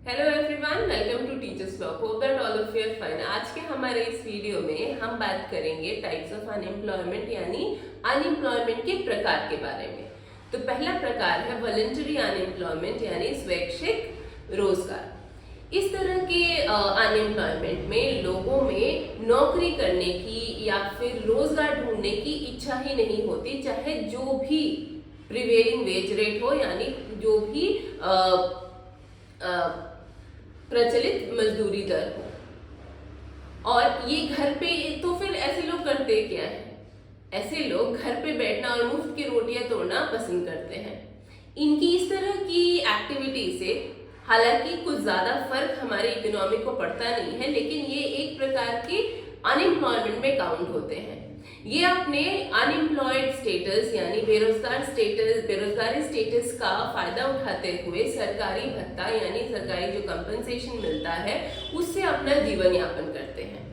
Hello everyone, welcome to teachers blog. Hope that all of you are fine. आज के हमारे इस video में हम बात करेंगे टाइप्स ऑफ अनएम्प्लॉयमेंट यानी अनएम्प्लॉयमेंट के प्रकार के बारे में। तो पहला प्रकार है वॉलंटरी अनएम्प्लॉयमेंट यानी स्वैच्छिक रोजगार। इस तरह के अनएम्प्लॉयमेंट में लोगों में नौकरी करने की या फिर रोजगार ढूंढने की इच्छा ही नहीं होती, चाहे जो भी प्रिवेलिंग वेज रेट हो यानी जो भी प्रचलित मजदूरी दर हो। और ये घर पे, तो फिर ऐसे लोग करते क्या है? ऐसे लोग घर पे बैठना और मुफ्त की रोटियां तोड़ना पसंद करते हैं। इनकी इस तरह की एक्टिविटी से हालांकि कुछ ज्यादा फर्क हमारे इकोनॉमी को पड़ता नहीं है, लेकिन ये एक प्रकार के अनएम्प्लॉयमेंट में काउंट होते हैं। ये अपने अनएम्प्लॉयड स्टेटस यानी बेरोजगारी स्टेटस का फायदा उठाते हुए सरकारी भत्ता यानी सरकारी जो कंपनसेशन मिलता है उससे अपना जीवन यापन करते हैं।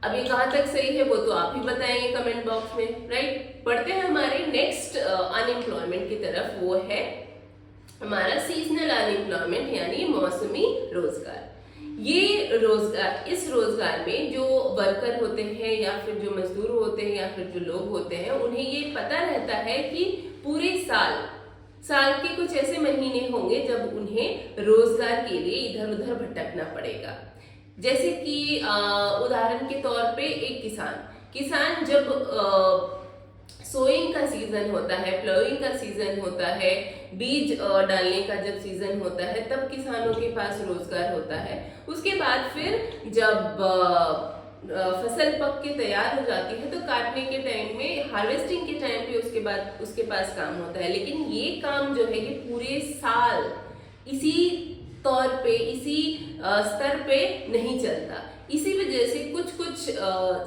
अब ये कहाँ तक सही है वो तो आप ही बताएंगे कमेंट बॉक्स में, राइट। पढ़ते हैं हमारे नेक्स्ट अनएम्प्लॉयमेंट की तरफ, वो है हमारा सीजनल अनएम्प्लॉयमेंट यानी मौसमी रोजगार। ये रोजगार, इस रोजगार में जो वर्कर होते हैं या फिर जो मजदूर होते हैं या फिर जो लोग होते हैं, उन्हें ये पता रहता है कि पूरे साल के कुछ ऐसे महीने होंगे जब उन्हें रोजगार के लिए इधर उधर भटकना पड़ेगा। जैसे कि उदाहरण के तौर पे एक किसान जब सोइंग का सीजन होता है, प्लोइंग का सीजन होता है, बीज डालने का जब सीजन होता है, तब किसानों के पास रोजगार होता है। उसके बाद फिर जब फसल पक के तैयार हो जाती है तो काटने के टाइम में, हार्वेस्टिंग के टाइम पे उसके पास काम होता है। लेकिन ये काम जो है ये पूरे साल इसी तौर पे, इसी स्तर पे नहीं चलता। इसी वजह से कुछ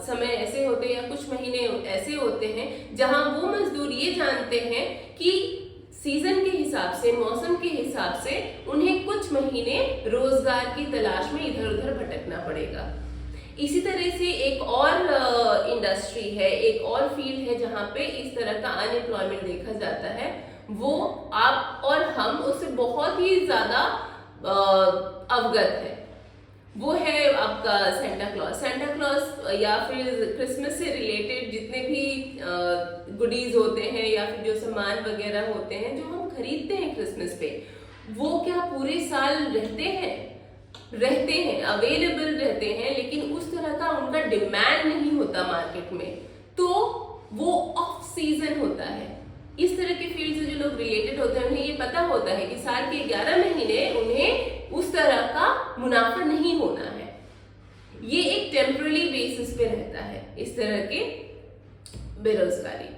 समय ऐसे होते हैं या कुछ महीने ऐसे होते हैं जहां वो मजदूर ये जानते हैं कि सीजन के हिसाब से, मौसम के हिसाब से उन्हें कुछ महीने रोजगार की तलाश में इधर उधर भटकना पड़ेगा। इसी तरह से एक और इंडस्ट्री है, एक और फील्ड है जहां पे इस तरह का अनएम्प्लॉयमेंट देखा जाता है। वो आप और हम उससे बहुत ही ज्यादा अवगत है। वो है आपका सेंटा क्लॉज या फिर क्रिसमस से रिलेटेड जितने भी गुडीज होते हैं या फिर जो सामान वगैरह होते हैं जो हम खरीदते हैं क्रिसमस पे, वो क्या पूरे साल रहते हैं, अवेलेबल रहते हैं, लेकिन उस तरह का उनका डिमांड नहीं होता मार्केट में, तो वो ऑफ सीजन होता है। इस तरह के फील्ड से जो लोग रिलेटेड होते हैं उन्हें ये पता होता है कि साल के 11 महीने उन्हें उस तरह का मुनाफा नहीं होना है। ये एक टेम्पररी बेसिस पे रहता है इस तरह के बेरोजगारी।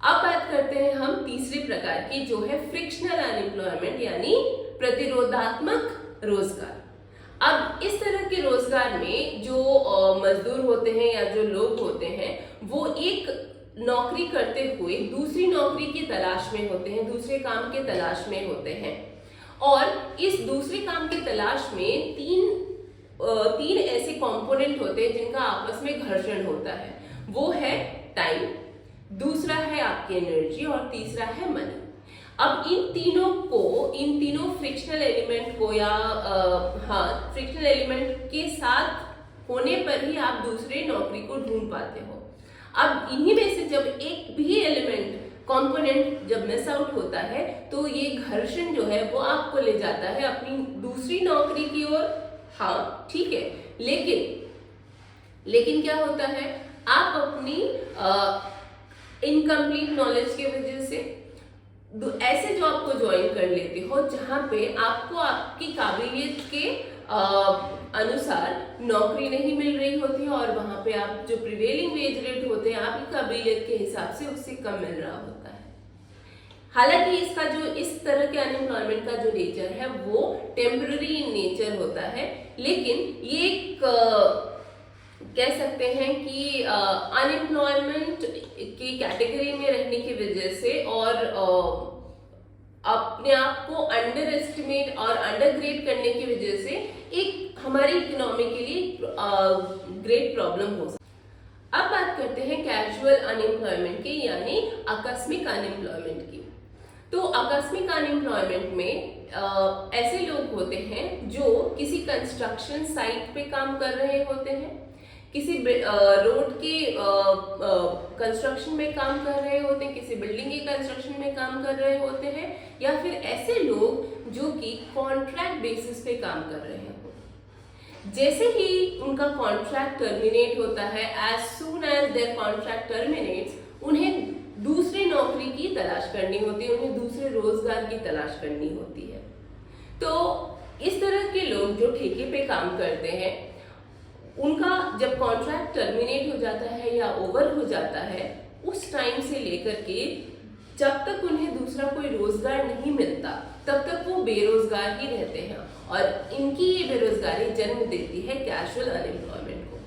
अब बात करते हैं हम तीसरे प्रकार की, जो है फ्रिक्शनल अनएम्प्लॉयमेंट यानी प्रतिरोधात्मक रोजगार। अब इस तरह के रोजगार में जो मजदूर होते हैं या जो लोग होते हैं वो एक नौकरी करते हुए दूसरी नौकरी की तलाश में होते हैं, दूसरे काम के तलाश में होते हैं। और इस दूसरे काम की तलाश में तीन ऐसे कंपोनेंट होते हैं जिनका आपस में घर्षण होता है। वो है टाइम, दूसरा है आपकी एनर्जी और तीसरा है मनी। अब इन तीनों फ्रिक्शनल एलिमेंट को या फ्रिक्शनल एलिमेंट के साथ होने पर ही आप दूसरे नौकरी को ढूंढ पाते हो। अब इन्हीं में से जब एक भी कंपोनेंट जब मिस आउट होता है तो ये घर्षण जो है वो आपको ले जाता है अपनी दूसरी नौकरी की ओर। हाँ ठीक है, लेकिन क्या होता है, आप अपनी इनकम्प्लीट नॉलेज की वजह से ऐसे जॉब को ज्वाइन कर लेते हो जहां पे आपको आपकी काबिलियत के अनुसार नौकरी नहीं मिल रही होती है और वहां पे आप जो प्रिवेलिंग वेज रेट होते हैं आपकी काबिलियत के हिसाब से उससे कम मिल रहा होता है। हालांकि इसका जो इस तरह के अनएम्प्लॉयमेंट का जो नेचर है वो टेम्पररी इन नेचर होता है, लेकिन ये एक कह सकते हैं कि अनएम्प्लॉयमेंट की कैटेगरी में रहने की वजह से और अपने आप को अंडर एस्टिमेट और अंडरग्रेड करने की वजह से एक हमारी इकोनॉमी के लिए ग्रेट प्रॉब्लम हो सकती है। अब बात करते हैं कैजुअल अनएम्प्लॉयमेंट की यानी आकस्मिक अनएम्प्लॉयमेंट की। तो आकस्मिक अनएम्प्लॉयमेंट में ऐसे लोग होते हैं जो किसी कंस्ट्रक्शन साइट पे काम कर रहे होते हैं, किसी रोड के कंस्ट्रक्शन में काम कर रहे होते हैं, किसी बिल्डिंग के कंस्ट्रक्शन में काम कर रहे होते हैं, या फिर ऐसे लोग जो कि कॉन्ट्रैक्ट बेसिस पे काम कर रहे हैं। जैसे ही उनका कॉन्ट्रैक्ट टर्मिनेट होता है, as soon as their contract terminates, उन्हें दूसरी नौकरी की तलाश करनी होती है, उन्हें दूसरे रोजगार की तलाश करनी होती है। तो इस तरह के लोग जो ठेके पे काम करते हैं, उनका जब कॉन्ट्रैक्ट टर्मिनेट हो जाता है या ओवर हो जाता है, उस टाइम से लेकर के जब तक उन्हें दूसरा कोई रोजगार नहीं मिलता, तब तक वो बेरोजगार ही रहते हैं, और इनकी ये बेरोजगारी जन्म देती है कैजुअल अनएम्प्लॉयमेंट को।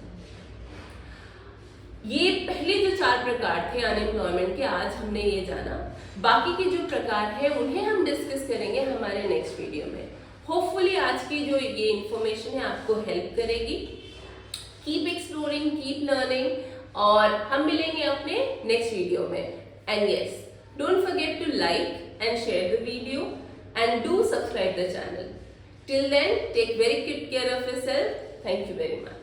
ये पहले जो 4 प्रकार थे अनएम्प्लॉयमेंट के, आज हमने ये जाना। बाकी के जो प्रकार है उन्हें हम डिस्कस करेंगे हमारे नेक्स्ट वीडियो में। होपफुली आज की जो ये इंफॉर्मेशन है आपको हेल्प करेगी। कीप एक्सप्लोरिंग, कीप लर्निंग, और हम मिलेंगे अपने नेक्स्ट वीडियो में। And yes, don't forget to like and share the video and do subscribe the channel. Till then, take very good care of yourself. Thank you very much.